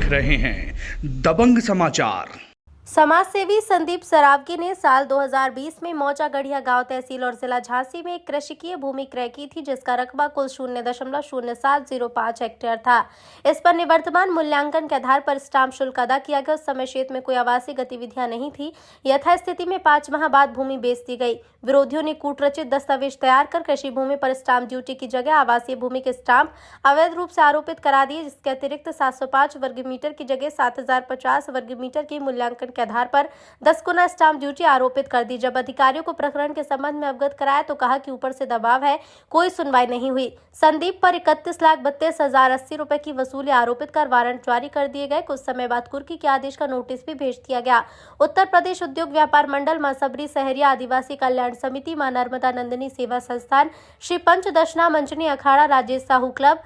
देख रहे हैं दबंग समाचार। समाज सेवी संदीप सरावगी ने साल 2020 में मौजा गढ़िया गांव तहसील और जिला झांसी में एक कृषकीय भूमि क्रय की थी, जिसका रकबा कुल 0.0705 हेक्टेयर था। इस पर निवर्तमान मूल्यांकन के आधार पर स्टाम्प शुल्क अदा किया गया। उस समय क्षेत्र में कोई आवासीय गतिविधियां नहीं थी। यथास्थिति में 5 माह बाद भूमि बेच दी गई। विरोधियों ने कूटरचित दस्तावेज तैयार कर कृषि भूमि पर स्टाम्प ड्यूटी की जगह आवासीय भूमि के स्टाम्प अवैध रूप से आरोपित करा दिए, जिसके अतिरिक्त 705 वर्ग मीटर की जगह 7050 वर्ग मीटर की मूल्यांकन के आधार पर 10 गुना स्टाम्प ड्यूटी आरोपित कर दी। जब अधिकारियों को प्रकरण के संबंध में अवगत कराया तो कहा कि ऊपर से दबाव है, कोई सुनवाई नहीं हुई। संदीप पर 31,32,080 रुपए की वसूली आरोपित कर वारंट जारी कर दिए गए। कुछ समय बाद कुर्की के आदेश का नोटिस भी भेज दिया गया। उत्तर प्रदेश उद्योग व्यापार मंडल, मां सबरी सहरिया आदिवासी कल्याण समिति, मां Narmada Nandini Seva Sansthan, Shri Panchdashna Manchani Akhara, Rajesh Sahu club,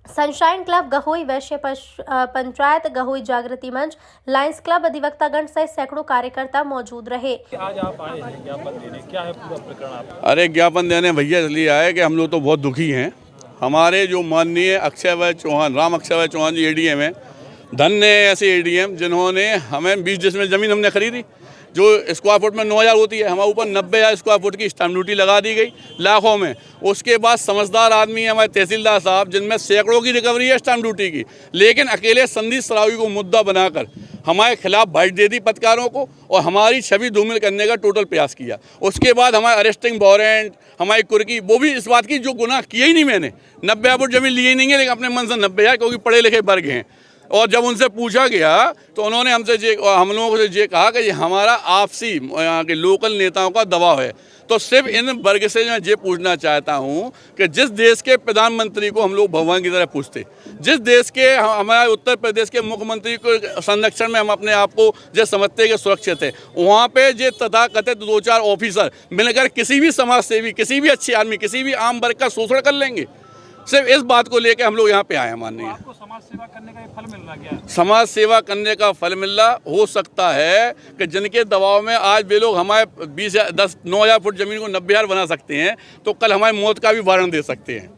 sunshine club, Gahoi Vaishya panchayat, Gahoi जागृति मंच, लायंस क्लब, अधिवक्तागण सहित सैकड़ों कार्यकर्ता मौजूद रहे। आज आप आए हैं ज्ञापन देने, क्या है पूरा प्रकरण आप? अरे ज्ञापन देने भैया इसलिए आए कि हम लोग तो बहुत दुखी हैं। हमारे जो माननीय अक्षय भाई चौहान, राम अक्षय भाई चौहान जी एडीएम हैं, धन्य ऐसे एडीएम जिन्होंने हमें 20 डिसमिल ज़मीन हमने खरीदी, जो स्क्वायर फुट में 9,000 होती है, हमारे ऊपर 90,000 स्क्वायर फुट की स्टाम्प ड्यूटी लगा दी गई लाखों में। उसके बाद समझदार आदमी है हमारे तहसीलदार साहब, जिनमें सैकड़ों की रिकवरी है स्टाम्प ड्यूटी की, लेकिन अकेले संदीप सरावगी को मुद्दा बनाकर हमारे खिलाफ बाइट दे दी पत्रकारों को और हमारी छवि धूमिल करने का टोटल प्रयास किया। उसके बाद हमारे अरेस्टिंग वारंट, हमारी कुर्की, वो भी इस बात की जो गुनाह किया ही नहीं मैंने, 90,000 फुट जमीन ली ही नहीं है, लेकिन अपने मन से 90,000, क्योंकि पढ़े लिखे वर्ग हैं। और जब उनसे पूछा गया तो उन्होंने हमसे हम लोगों से ये कहा कि ये हमारा आपसी यहाँ के लोकल नेताओं का दबाव है। तो सिर्फ इन वर्ग से मैं ये पूछना चाहता हूँ कि जिस देश के प्रधानमंत्री को हम लोग भगवान की तरह पूछते, जिस देश के हमारे उत्तर प्रदेश के मुख्यमंत्री को संरक्षण में हम अपने आप को जो समझते कि सुरक्षित है, वहाँ पे ये तथाकथित 2-4 ऑफिसर मिलकर किसी भी समाज सेवी, किसी भी अच्छे आदमी, किसी भी आम वर्ग का शोषण कर लेंगे। सिर्फ इस बात को लेकर हम लोग यहाँ पे आए हैं। माननीय, आपको समाज सेवा करने का फल मिल रहा क्या? समाज सेवा करने का फल मिल रहा हो सकता है कि जिनके दबाव में आज वे लोग हमारे 9,000 फुट जमीन को 90,000 बना सकते हैं, तो कल हमारी मौत का भी वारंट दे सकते हैं।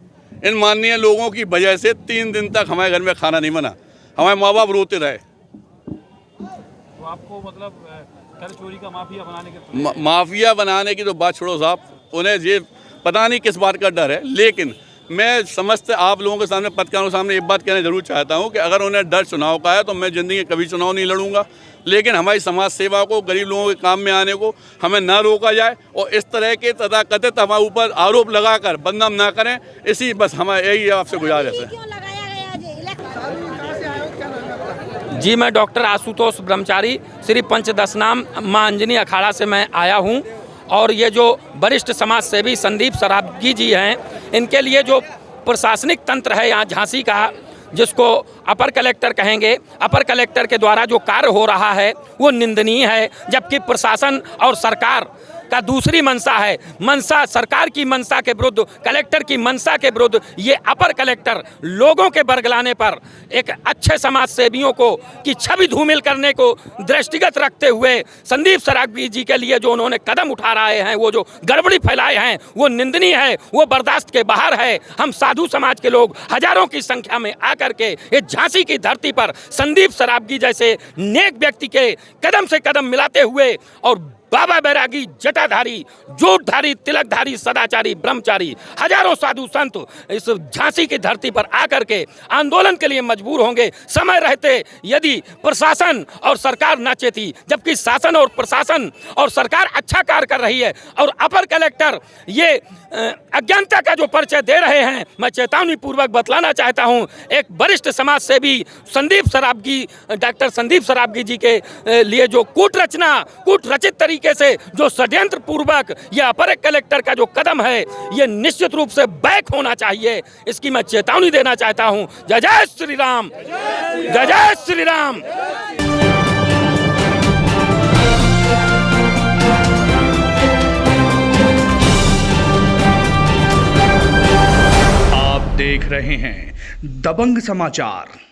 इन माननीय लोगों की वजह से 3 दिन तक हमारे घर में खाना नहीं बना, हमारे माँ बाप रोते रहे। तो आपको मतलब कर चोरी का माफिया बनाने के माफिया बनाने की तो बात छोड़ो साहब, उन्हें ये पता नहीं किस बात का डर है। लेकिन मैं समस्त आप लोगों के सामने, पत्रकारों के सामने एक बात कहना जरूर चाहता हूं कि अगर उन्हें डर चुनाव का है तो मैं ज़िंदगी में कभी चुनाव नहीं लड़ूंगा, लेकिन हमारी समाज सेवा को, गरीब लोगों के काम में आने को हमें ना रोका जाए और इस तरह के तथाकथित हमारे ऊपर आरोप लगाकर बदनाम ना करें। इसी बस हमारे यही आपसे गुजारिश है। जी, मैं डॉक्टर आशुतोष ब्रह्मचारी, श्री पंचदशनाम मां अंजनी अखाड़ा से मैं आया हूं। और ये जो वरिष्ठ समाज सेवी संदीप सरावगी जी हैं, इनके लिए जो प्रशासनिक तंत्र है यहाँ झांसी का, जिसको अपर कलेक्टर कहेंगे, अपर कलेक्टर के द्वारा जो कार्य हो रहा है वो निंदनीय है। जबकि प्रशासन और सरकार का दूसरी मंशा है, मंशा सरकार की मंशा के विरुद्ध, कलेक्टर की मंशा के विरुद्ध ये अपर कलेक्टर लोगों के बरगलाने पर एक अच्छे समाज सेवियों को की छवि धूमिल करने को दृष्टिगत रखते हुए संदीप सरावगी जी के लिए जो उन्होंने कदम उठा रहे हैं, वो जो गड़बड़ी फैलाए हैं, वो निंदनीय है, वो बर्दाश्त के बाहर है। हम साधु समाज के लोग हजारों की संख्या में आकर के इस झांसी की धरती पर संदीप सरावगी जैसे नेक व्यक्ति के कदम से कदम मिलाते हुए और बाबा बैरागी, जटाधारी, जोटधारी, तिलकधारी, सदाचारी, ब्रह्मचारी, हजारों साधु संत इस झांसी की धरती पर आकर के आंदोलन के लिए मजबूर होंगे। समय रहते यदि प्रशासन और सरकार ना चेती, जबकि शासन और प्रशासन और सरकार अच्छा कार्य कर रही है और अपर कलेक्टर ये अज्ञानता का जो परिचय दे रहे हैं, मैं चेतावनी पूर्वक बतलाना चाहता हूं। एक वरिष्ठ समाज सेवी संदीप सरावगी, डॉक्टर संदीप सरावगी जी के लिए जो कूटरचित तरीके से जो षड्यंत्र पूर्वक ये अपर कलेक्टर का जो कदम है, ये निश्चित रूप से बैक होना चाहिए। इसकी मैं चेतावनी देना चाहता हूं। जय जय श्री राम, जय जय श्री राम। आप देख रहे हैं दबंग समाचार।